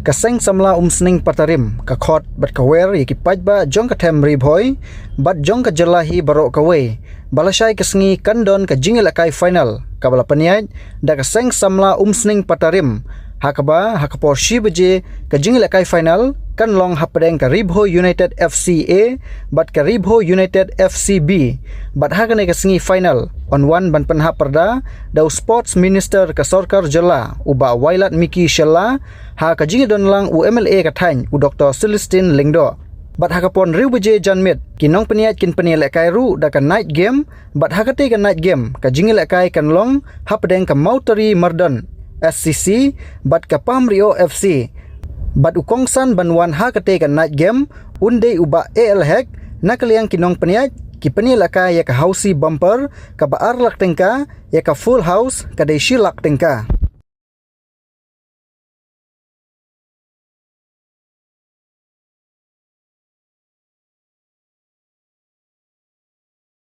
kaseng samla Umsning patarim ka khot bat kawer yaki pajba jong ka them ri Bhoi bat jong ka jelahi barok kawe balasai kasngi kandon ka jingil akai final kabala paniat da kaseng samla Umsning patarim Hakaba hakapor Shi-beje ka jingil akai final kan long hapadeng ka Bhoi United FC A bat ka Bhoi United FC B bat hakane ka sngi final on one ban penha perda dau sports minister ka sarkar jela uba wailat miki shella ha ka jingil don lang UMLA ka thain u Dr. Celestine Lingdo bat hakapon Riu-beje janmit kinong peniat kin penial akai ru da ka night game bat hakate ka night game ka jingil akai kan long hapadeng ka Mautari Mardon SCC bat ka Pamrio FC bat ukongsan banwan hakate ka night game unde uba AL hack nakaliang kinong peniat ki penilaka ya ka Housie bumper ka baar lak Tyngka ya ka full house ka de Shillong Tyngka.